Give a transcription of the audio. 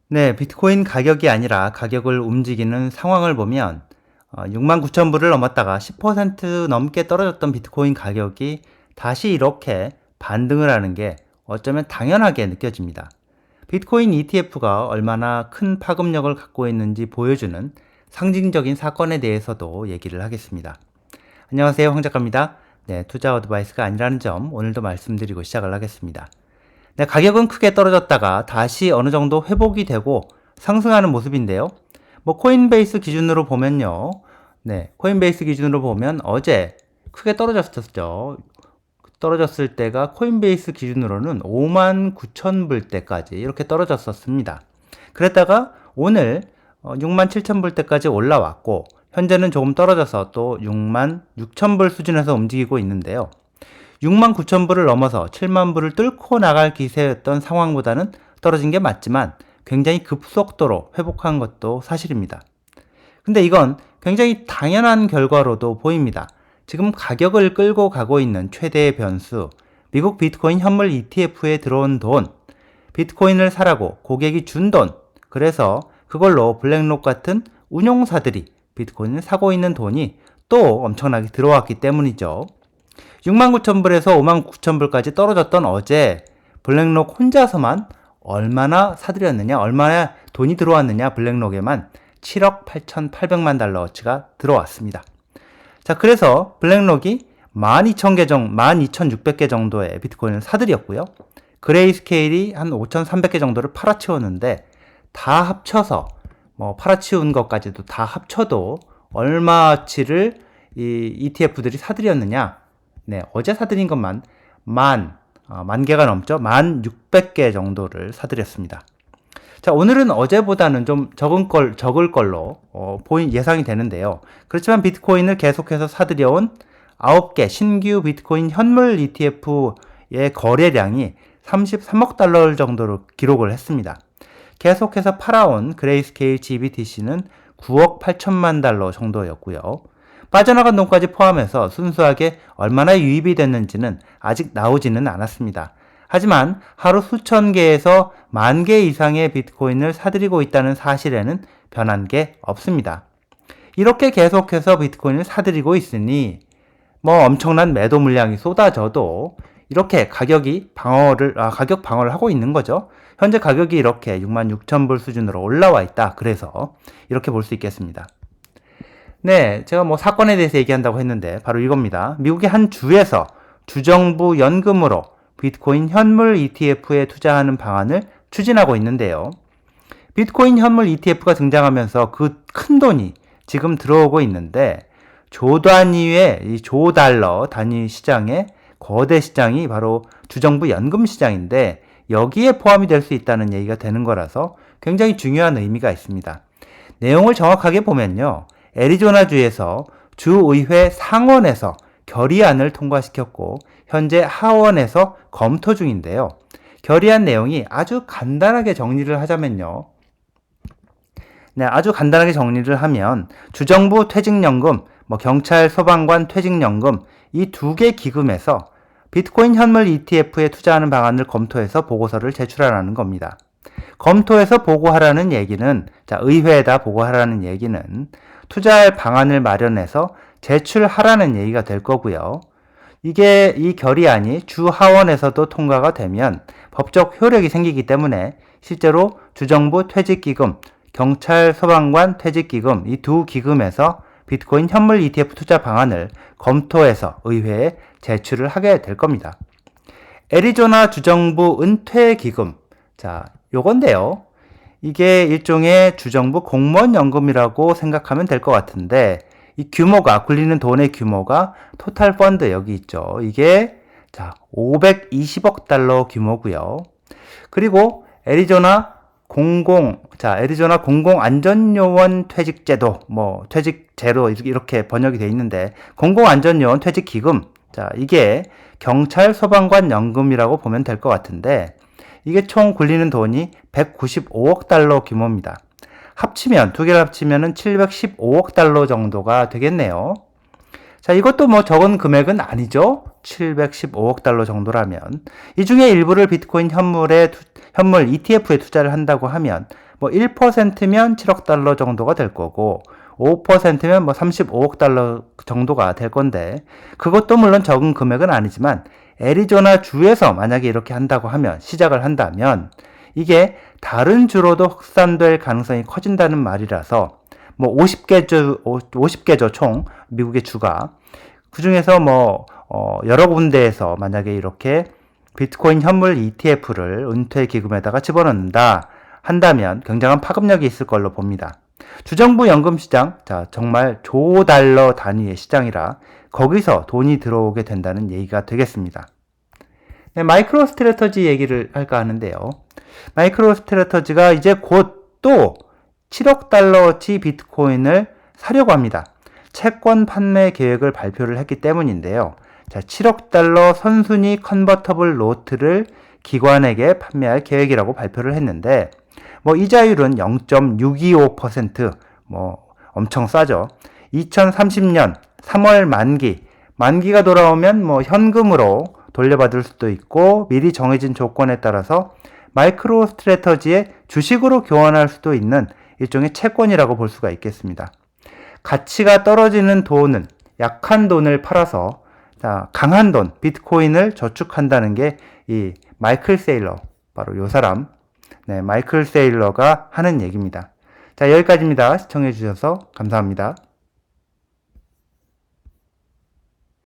네, 비트코인 가격이 아니라 가격을 움직이는 상황을 보면 69,000불을 넘었다가 10% 넘게 떨어졌던 비트코인 가격이 다시 이렇게 반등을 하는 게 어쩌면 당연하게 느껴집니다. 비트코인 ETF가 얼마나 큰 파급력을 갖고 있는지 보여주는 상징적인 사건에 대해서도 얘기를 하겠습니다. 안녕하세요, 황 작가입니다. 네, 투자 어드바이스가 아니라는 점 오늘도 말씀드리고 시작을 하겠습니다. 네, 가격은 크게 떨어졌다가 다시 어느 정도 회복이 되고 상승하는 모습인데요. 코인베이스 기준으로 보면요. 네, 코인베이스 기준으로 보면 어제 크게 떨어졌었죠. 떨어졌을 때가 코인베이스 기준으로는 59,000불대까지 이렇게 떨어졌었습니다. 그랬다가 오늘 67,000불대까지 올라왔고 현재는 조금 떨어져서 또 66,000불 수준에서 움직이고 있는데요. 69,000불을 넘어서 70,000불을 뚫고 나갈 기세였던 상황보다는 떨어진 게 맞지만 굉장히 급속도로 회복한 것도 사실입니다. 근데 이건 굉장히 당연한 결과로도 보입니다. 지금 가격을 끌고 가고 있는 최대의 변수, 미국 비트코인 현물 ETF에 들어온 돈, 비트코인을 사라고 고객이 준 돈, 그래서 그걸로 블랙록 같은 운용사들이 비트코인을 사고 있는 돈이 또 엄청나게 들어왔기 때문이죠. 69,000불에서 59,000불까지 떨어졌던 어제 블랙록 혼자서만 얼마나 사들였느냐, 얼마나 돈이 들어왔느냐, 블랙록에만 7억 8,800만 달러어치가 들어왔습니다. 자, 그래서 블랙록이 12,000개 정도, 12,600개 정도의 비트코인을 사들였고요. 그레이스케일이 한 5,300개 정도를 팔아치웠는데 다 합쳐서 팔아치운 것까지도 다 합쳐도 얼마치를 이 ETF들이 사들였느냐? 네, 어제 사들인 것만 만 개가 넘죠. 1,600개 정도를 사들였습니다. 자, 오늘은 어제보다는 좀 적을 걸로 예상이 되는데요. 그렇지만 비트코인을 계속해서 사들여온 9개 신규 비트코인 현물 ETF의 거래량이 33억 달러 정도로 기록을 했습니다. 계속해서 팔아온 그레이스케일 GBTC는 9억 8천만 달러 정도였고요. 빠져나간 돈까지 포함해서 순수하게 얼마나 유입이 됐는지는 아직 나오지는 않았습니다. 하지만 하루 수천 개에서 10,000개 이상의 비트코인을 사들이고 있다는 사실에는 변한 게 없습니다. 이렇게 계속해서 비트코인을 사들이고 있으니 엄청난 매도 물량이 쏟아져도 이렇게 가격 방어를 하고 있는 거죠. 현재 가격이 이렇게 66,000불 수준으로 올라와 있다. 그래서 이렇게 볼 수 있겠습니다. 네, 제가 사건에 대해서 얘기한다고 했는데 바로 이겁니다. 미국의 한 주에서 주정부 연금으로 비트코인 현물 ETF에 투자하는 방안을 추진하고 있는데요. 비트코인 현물 ETF가 등장하면서 그 큰 돈이 지금 들어오고 있는데 조 단위의 이 조 달러 단위 시장의 거대 시장이 바로 주정부 연금 시장인데 여기에 포함이 될 수 있다는 얘기가 되는 거라서 굉장히 중요한 의미가 있습니다. 내용을 정확하게 보면요. 애리조나주에서 주의회 상원에서 결의안을 통과시켰고 현재 하원에서 검토 중인데요. 결의안 내용이 아주 간단하게 정리를 하자면요. 네, 아주 간단하게 정리를 하면 주정부 퇴직연금, 경찰 소방관 퇴직연금 이 두 개 기금에서 비트코인 현물 ETF에 투자하는 방안을 검토해서 보고서를 제출하라는 겁니다. 검토해서 보고하라는 얘기는 의회에다 보고하라는 얘기는 투자할 방안을 마련해서 제출하라는 얘기가 될 거고요. 이 결의안이 주 하원에서도 통과가 되면 법적 효력이 생기기 때문에 실제로 주정부 퇴직기금, 경찰 소방관 퇴직기금 이 두 기금에서 비트코인 현물 ETF 투자 방안을 검토해서 의회에 제출을 하게 될 겁니다. 애리조나 주정부 은퇴기금, 요건데요. 이게 일종의 주정부 공무원연금이라고 생각하면 될 것 같은데 이 규모가 굴리는 돈의 규모가 토탈 펀드 여기 있죠. 이게 520억 달러 규모고요. 그리고 애리조나 공공안전요원 퇴직제도 퇴직제로 이렇게 번역이 되어 있는데 공공안전요원 퇴직기금 이게 경찰 소방관 연금이라고 보면 될 것 같은데 이게 총 굴리는 돈이 195억 달러 규모입니다. 두 개를 합치면은 715억 달러 정도가 되겠네요. 자, 이것도 적은 금액은 아니죠. 715억 달러 정도라면. 이 중에 일부를 비트코인 현물 ETF에 투자를 한다고 하면 뭐 1%면 7억 달러 정도가 될 거고 5%면 뭐 35억 달러 정도가 될 건데 그것도 물론 적은 금액은 아니지만 애리조나 주에서 만약에 이렇게 한다고 하면 시작을 한다면 이게 다른 주로도 확산될 가능성이 커진다는 말이라서 뭐 50개죠 총 미국의 주가 그 중에서 뭐 여러 군데에서 만약에 이렇게 비트코인 현물 ETF를 은퇴 기금에다가 집어넣는다 한다면 굉장한 파급력이 있을 걸로 봅니다. 주정부 연금 시장, 자 정말 조 달러 단위의 시장이라 거기서 돈이 들어오게 된다는 얘기가 되겠습니다. 네, 마이크로 스트래터지 얘기를 할까 하는데요. 마이크로 스트래터지가 이제 곧 또 7억 달러어치 비트코인을 사려고 합니다. 채권 판매 계획을 발표를 했기 때문인데요. 자, 7억 달러 선순위 컨버터블 노트를 기관에게 판매할 계획이라고 발표를 했는데 뭐 이자율은 0.625%, 뭐 엄청 싸죠. 2030년 3월 만기가 돌아오면 뭐 현금으로 돌려받을 수도 있고 미리 정해진 조건에 따라서 마이크로 스트래터지의 주식으로 교환할 수도 있는 일종의 채권이라고 볼 수가 있겠습니다. 가치가 떨어지는 돈은 약한 돈을 팔아서 강한 돈, 비트코인을 저축한다는 게 이 마이클 세일러, 바로 요 사람, 네, 마이클 세일러가 하는 얘기입니다. 자, 여기까지입니다. 시청해 주셔서 감사합니다.